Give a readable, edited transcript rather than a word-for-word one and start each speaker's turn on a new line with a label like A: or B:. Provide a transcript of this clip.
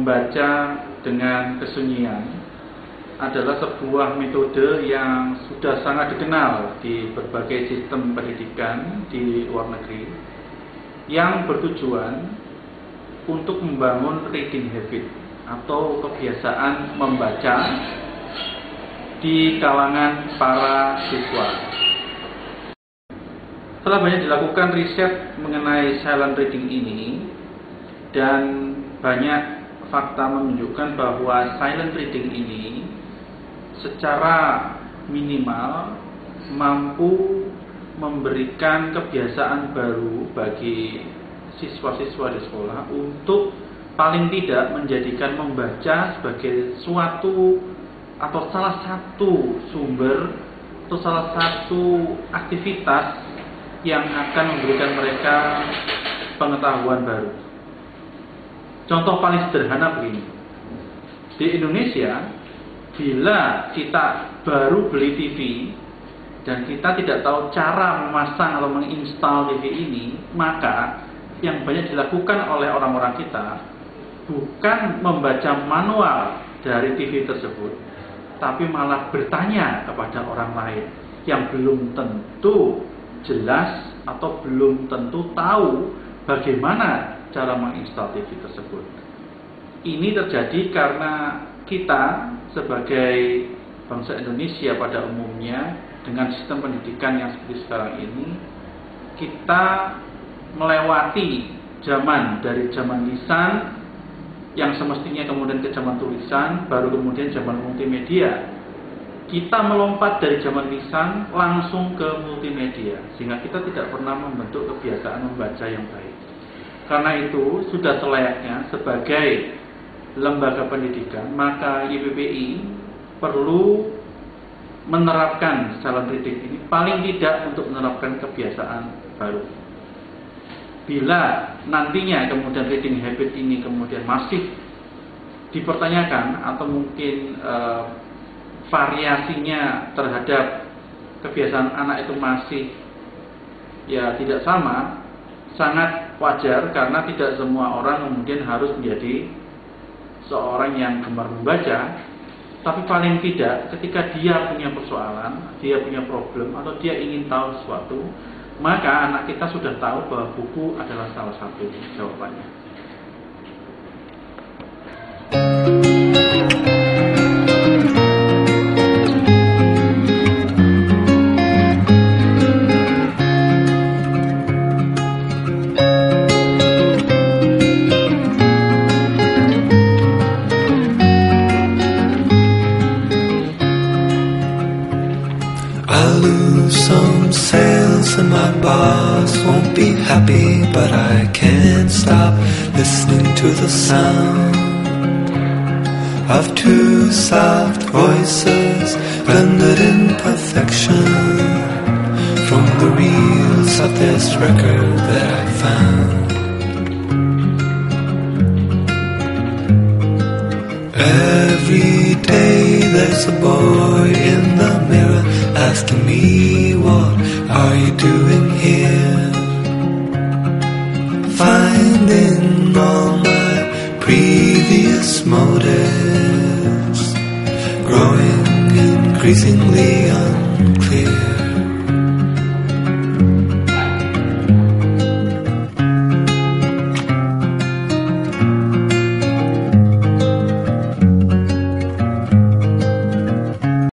A: membaca dengan kesunyian adalah sebuah metode yang sudah sangat dikenal di berbagai sistem pendidikan di luar negeri, yang bertujuan untuk membangun reading habit atau kebiasaan membaca di kalangan para siswa. Telah banyak dilakukan riset mengenai silent reading ini, dan banyak fakta menunjukkan bahwa silent reading ini secara minimal mampu memberikan kebiasaan baru bagi siswa-siswa di sekolah untuk paling tidak menjadikan membaca sebagai suatu atau salah satu sumber atau salah satu aktivitas yang akan memberikan mereka pengetahuan baru. Contoh paling sederhana begini. Di Indonesia, bila kita baru beli TV dan kita tidak tahu cara memasang atau menginstal TV ini, maka yang banyak dilakukan oleh orang-orang kita bukan membaca manual dari TV tersebut, tapi malah bertanya kepada orang lain yang belum tentu jelas atau belum tentu tahu bagaimana cara menginstal TV tersebut. Ini terjadi karena kita sebagai bangsa Indonesia pada umumnya dengan sistem pendidikan yang seperti sekarang ini, kita melewati zaman dari zaman lisan yang semestinya kemudian ke zaman tulisan, baru kemudian zaman multimedia. Kita melompat dari zaman lisan langsung ke multimedia, sehingga kita tidak pernah membentuk kebiasaan membaca yang baik. Karena itu sudah selayaknya sebagai lembaga pendidikan, maka YPPI perlu menerapkan silent reading ini paling tidak untuk menerapkan kebiasaan baru. Bila nantinya kemudian reading habit ini kemudian masih dipertanyakan atau mungkin variasinya terhadap kebiasaan anak itu masih tidak sama, sangat wajar karena tidak semua orang kemudian harus menjadi seorang yang gemar membaca. Tapi paling tidak ketika dia punya persoalan, dia punya problem, atau dia ingin tahu sesuatu, maka anak kita sudah tahu bahwa buku adalah salah satu jawabannya.
B: Some sales and my boss won't be happy, but I can't stop listening to the sound of two soft voices blended in perfection from the reels of this record that I found. Every day there's a boy in the mirror asking me, what are you doing here? Finding all my previous motives growing increasingly unclear.